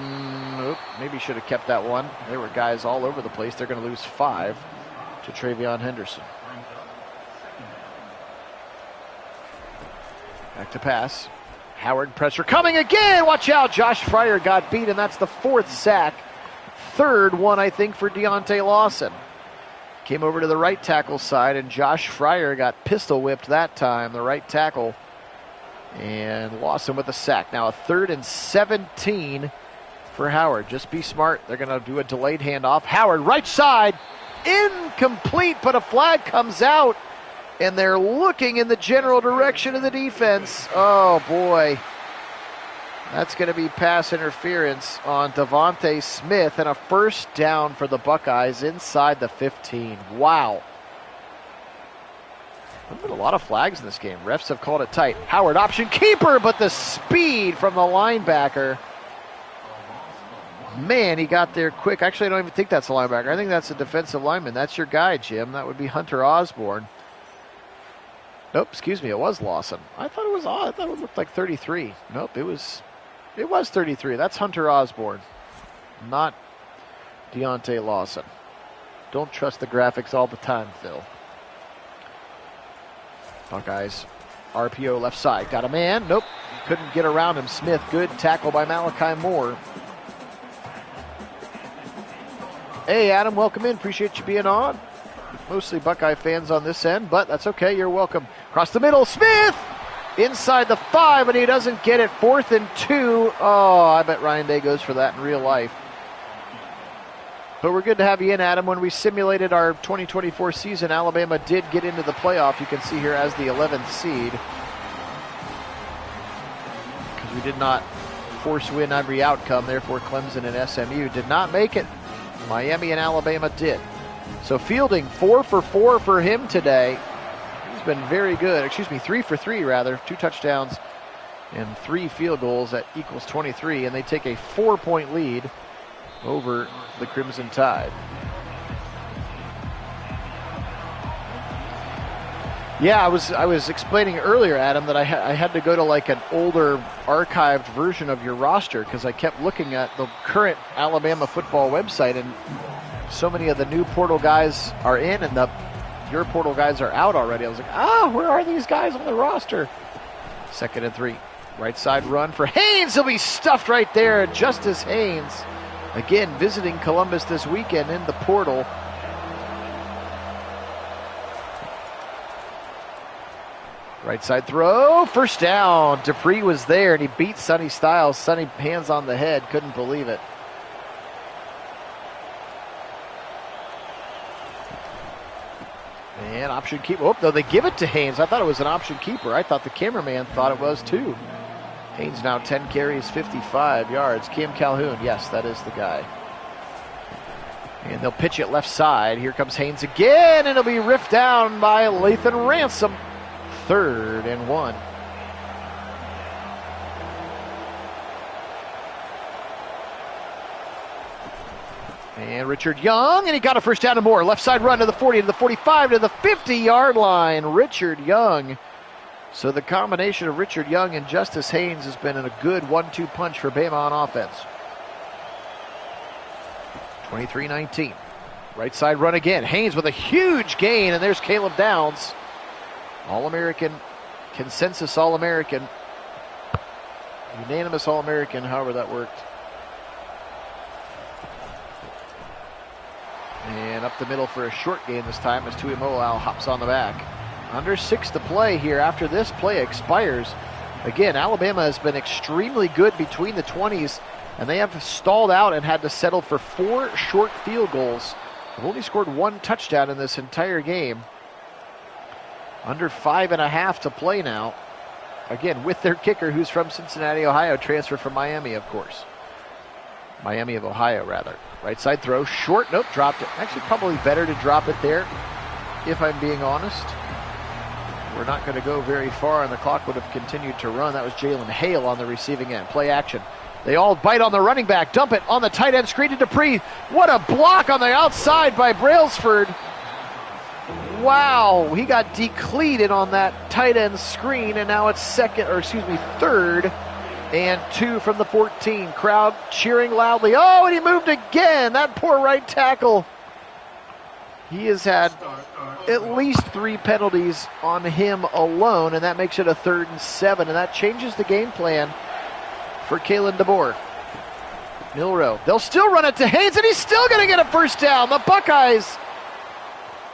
Maybe should have kept that one. There were guys all over the place. They're going to lose 5 to Travion Henderson. Back to pass. Howard pressure coming again. Watch out. Josh Fryer got beat, and that's the 4th sack. 3rd one, I think, for Deontay Lawson. Came over to the right tackle side, and Josh Fryer got pistol whipped that time, the right tackle. And Lawson with a sack. Now a 3rd and 17 for Howard. Just be smart. They're going to do a delayed handoff. Howard, right side. Incomplete, but a flag comes out. And they're looking in the general direction of the defense. Oh, boy. That's going to be pass interference on Devontae Smith and a first down for the Buckeyes inside the 15. Wow. There's been a lot of flags in this game. Refs have called it tight. Howard option keeper, but the speed from the linebacker. Man, he got there quick. Actually, I don't even think that's a linebacker. I think that's a defensive lineman. That's your guy, Jim. That would be Hunter Osborne. Nope, excuse me, it was Lawson. I thought it was odd. I thought it looked like 33. Nope, it was 33. That's Hunter Osborne, not Deontay Lawson. Don't trust the graphics all the time, Phil. Buckeyes, RPO left side. Got a man. Nope, couldn't get around him. Smith, good tackle by Malachi Moore. Hey, Adam, welcome in. Appreciate you being on. Mostly Buckeye fans on this end, but that's okay. You're welcome. Across the middle, Smith! Inside the 5, and he doesn't get it. 4th and 2. Oh, I bet Ryan Day goes for that in real life. But we're good to have you in, Adam. When we simulated our 2024 season, Alabama did get into the playoff. You can see here as the 11th seed. Because we did not force win every outcome. Therefore, Clemson and SMU did not make it. Miami and Alabama did. So Fielding, 4 for 4 for him today. He's been very good. 3 for 3 rather. 2 touchdowns and 3 field goals. That equals 23, and they take a 4-point lead over the Crimson Tide. Yeah, I was explaining earlier, Adam, that I had to go to like an older archived version of your roster because I kept looking at the current Alabama football website, and so many of the new portal guys are in and your portal guys are out already. I was like, where are these guys on the roster? 2nd and 3. Right side run for Haynes. He'll be stuffed right there. Justice Haynes Again, visiting Columbus this weekend in the portal. Right side throw, first down. Dupree was there, and he beat Sonny Styles. Sonny, hands on the head, couldn't believe it. And option keeper. Oh, no, they give it to Haynes. I thought it was an option keeper. I thought the cameraman thought it was too. Haynes now 10 carries, 55 yards. Cam Calhoun, yes, that is the guy. And they'll pitch it left side. Here comes Haynes again, and it'll be ripped down by Lathan Ransom. 3rd and 1. And Richard Young, and he got a first down and more. Left side run to the 40, to the 45, to the 50-yard line. Richard Young. So the combination of Richard Young and Justice Haynes has been a good 1-2 punch for Bama on offense. 23-19. Right side run again. Haynes with a huge gain, and there's Caleb Downs. All-American, consensus All-American, unanimous All-American, however that worked. And up the middle for a short gain this time as Tui Molau hops on the back. Under 6 to play here after this play expires. Again, Alabama has been extremely good between the 20s, and they have stalled out and had to settle for 4 short field goals. They've only scored 1 touchdown in this entire game. Under 5.5 to play now. Again, with their kicker, who's from Cincinnati, Ohio, transferred from Miami, of course. Miami of Ohio, rather. Right side throw, short, nope, dropped it. Actually, probably better to drop it there, if I'm being honest. We're not going to go very far, and the clock would have continued to run. That was Jalen Hale on the receiving end. Play action. They all bite on the running back, dump it on the tight end screen to Dupree. What a block on the outside by Brailsford. Wow, he got decleated on that tight end screen, and now it's 3rd and 2 from the 14. Crowd cheering loudly. Oh, and he moved again. That poor right tackle. He has had at least 3 penalties on him alone, and that makes it a 3rd and 7, and that changes the game plan for Kalen DeBoer. Milroe. They'll still run it to Haynes, and he's still going to get a first down. The Buckeyes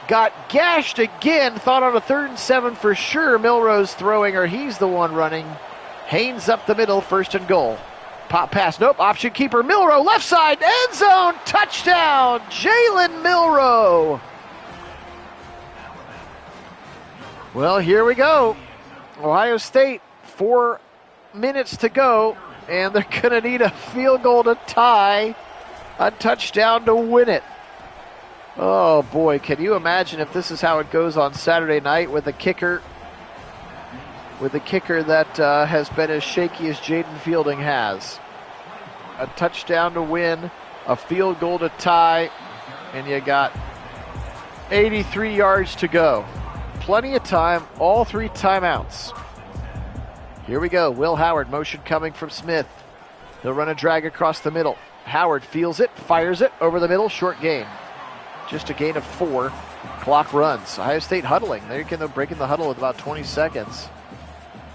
got gashed again. Thought on a 3rd and 7 for sure. Milroe's throwing, or he's the one running. Haynes up the middle, 1st and goal. Pop pass, nope, option keeper. Milroe, left side, end zone, touchdown, Jalen Milroe. Well, here we go. Ohio State, 4 minutes to go, and they're going to need a field goal to tie, a touchdown to win it. Oh boy, can you imagine if this is how it goes on Saturday night with a kicker that has been as shaky as Jaden Fielding has. A touchdown to win, a field goal to tie, and you got 83 yards to go. Plenty of time, all 3 timeouts. Here we go, Will Howard, motion coming from Smith. He'll run a drag across the middle. Howard feels it, fires it over the middle, short gain. Just a gain of 4. Clock runs. Ohio State huddling. They're breaking the huddle with about 20 seconds.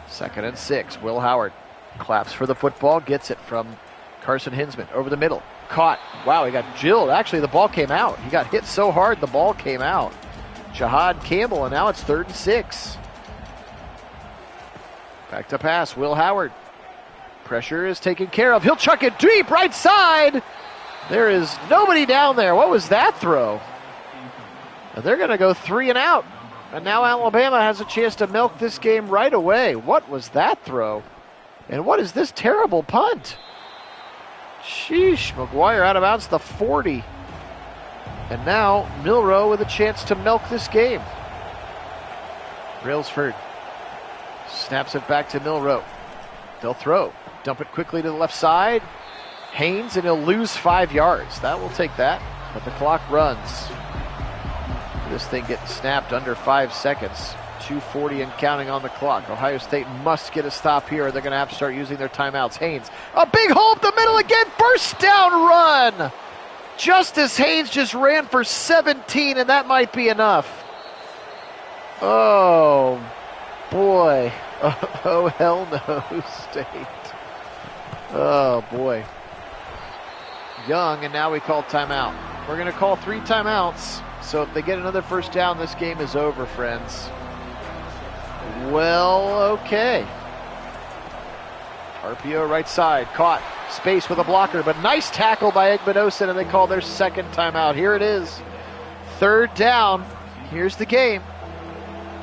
2nd and 6. Will Howard claps for the football, gets it from Carson Hinsman over the middle. Caught. Wow, he got jilled. Actually, the ball came out. He got hit so hard, the ball came out. Jahad Campbell, and now it's 3rd and 6. Back to pass. Will Howard. Pressure is taken care of. He'll chuck it deep, right side. There is nobody down there. What was that throw? And they're going to go 3 and out. And now Alabama has a chance to milk this game right away. What was that throw? And what is this terrible punt? Sheesh, McGuire out of bounds the 40. And now Milroe with a chance to milk this game. Brailsford snaps it back to Milroe. They'll throw. Dump it quickly to the left side. Haynes, and he'll lose 5 yards. That will take that, but the clock runs. This thing gets snapped under 5 seconds. 2:40 and counting on the clock. Ohio State must get a stop here, or they're going to have to start using their timeouts. Haynes, a big hole up the middle again. First down run. Justice Haynes just ran for 17, and that might be enough. Oh, boy. Oh, hell no, State. Oh, boy. Young, and now we call timeout. We're going to call 3 timeouts, so if they get another first down, this game is over, friends. Well, okay. RPO right side, caught, space with a blocker, but nice tackle by Egbenosin, and they call their second timeout. Here it is, 3rd down. Here's the game.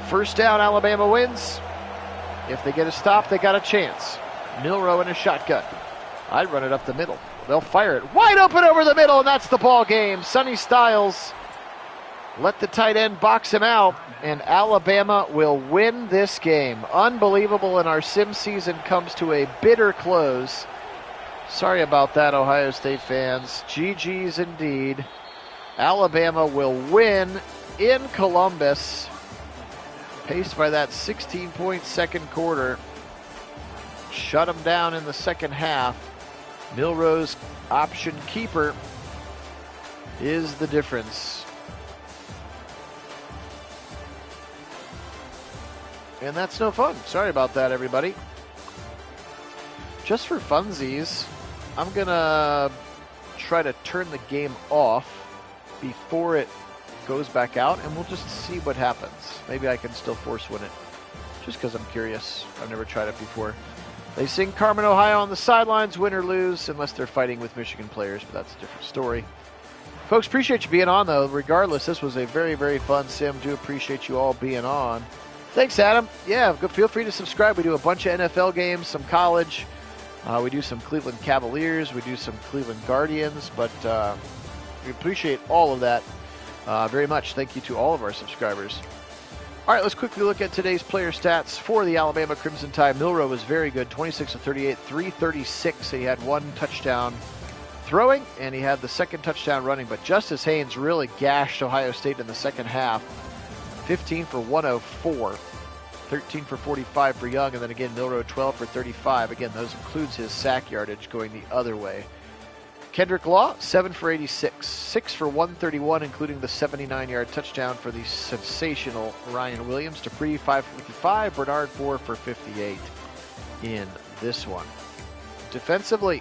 First down, Alabama wins. If they get a stop, they got a chance. Milroe in a shotgun. I'd run it up the middle. They'll fire it wide open over the middle, and that's the ball game. Sonny Styles let the tight end box him out, and Alabama will win this game. Unbelievable, and our sim season comes to a bitter close. Sorry about that, Ohio State fans. GG's indeed. Alabama will win in Columbus, paced by that 16-point second quarter. Shut them down in the second half. Milroe's option keeper is the difference. And that's no fun. Sorry about that, everybody. Just for funsies, I'm going to try to turn the game off before it goes back out, and we'll just see what happens. Maybe I can still force win it, just because I'm curious. I've never tried it before. They sing Carmen, Ohio on the sidelines, win or lose, unless they're fighting with Michigan players, but that's a different story. Folks, appreciate you being on, though. Regardless, this was a very, very fun sim. Do appreciate you all being on. Thanks, Adam. Yeah, feel free to subscribe. We do a bunch of NFL games, some college. We do some Cleveland Cavaliers. We do some Cleveland Guardians, but we appreciate all of that very much. Thank you to all of our subscribers. All right, let's quickly look at today's player stats for the Alabama Crimson Tide. Milroe was very good, 26 of 38, 336. He had 1 touchdown throwing, and he had the 2nd touchdown running. But Justice Haynes really gashed Ohio State in the second half. 15 for 104, 13 for 45 for Young, and then again Milroe 12 for 35. Again, those includes his sack yardage going the other way. Kendrick Law, 7 for 86, 6 for 131, including the 79-yard touchdown for the sensational Ryan Williams. Dupree, 5 for 55, Bernard, 4 for 58 in this one. Defensively,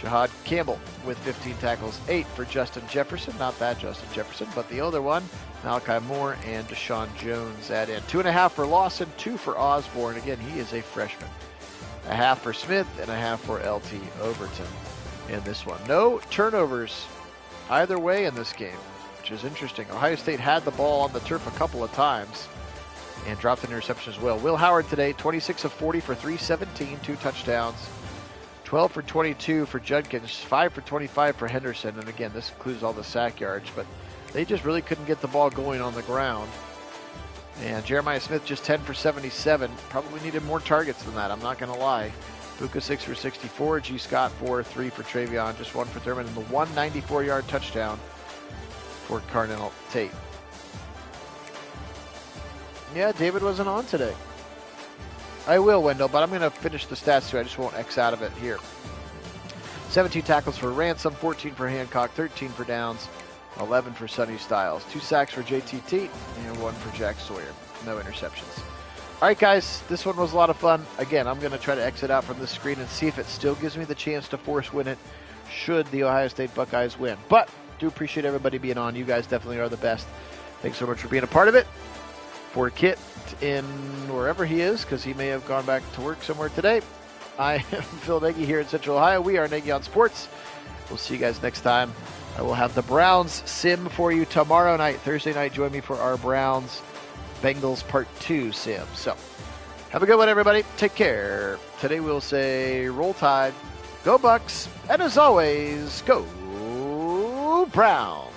Jahad Campbell with 15 tackles, 8 for Justin Jefferson. Not that Justin Jefferson, but the other one. Malachi Moore and Deshaun Jones add in. 2.5 for Lawson, 2 for Osborne. Again, he is a freshman. 0.5 for Smith and 0.5 for LT Overton in this one. No turnovers either way in this game, which is interesting. Ohio State had the ball on the turf a couple of times and dropped an interception as well. Will Howard today, 26 of 40 for 317, 2 touchdowns. 12 for 22 for Judkins, 5 for 25 for Henderson. And again, this includes all the sack yards, but they just really couldn't get the ball going on the ground. And Jeremiah Smith just 10 for 77. Probably needed more targets than that, I'm not going to lie. Buka 6 for 64. G. Scott 4, 3 for Travion, just 1 for Thurman, and the 194-yard touchdown for Carnell Tate. Yeah, David wasn't on today. I will, Wendell, but I'm going to finish the stats too. I just won't X out of it here. 17 tackles for Ransom, 14 for Hancock, 13 for Downs, 11 for Sonny Styles. 2 sacks for JTT, and 1 for Jack Sawyer. No interceptions. All right, guys, this one was a lot of fun. Again, I'm going to try to exit out from this screen and see if it still gives me the chance to force win it should the Ohio State Buckeyes win. But do appreciate everybody being on. You guys definitely are the best. Thanks so much for being a part of it. For Kit in wherever he is, because he may have gone back to work somewhere today, I am Phil Nagy here in Central Ohio. We are Nagy on Sports. We'll see you guys next time. I will have the Browns sim for you tomorrow night. Thursday night, join me for our Browns Bengals Part 2 sim. So, have a good one, everybody. Take care. Today we'll say Roll Tide, Go Bucks, and as always, Go Browns.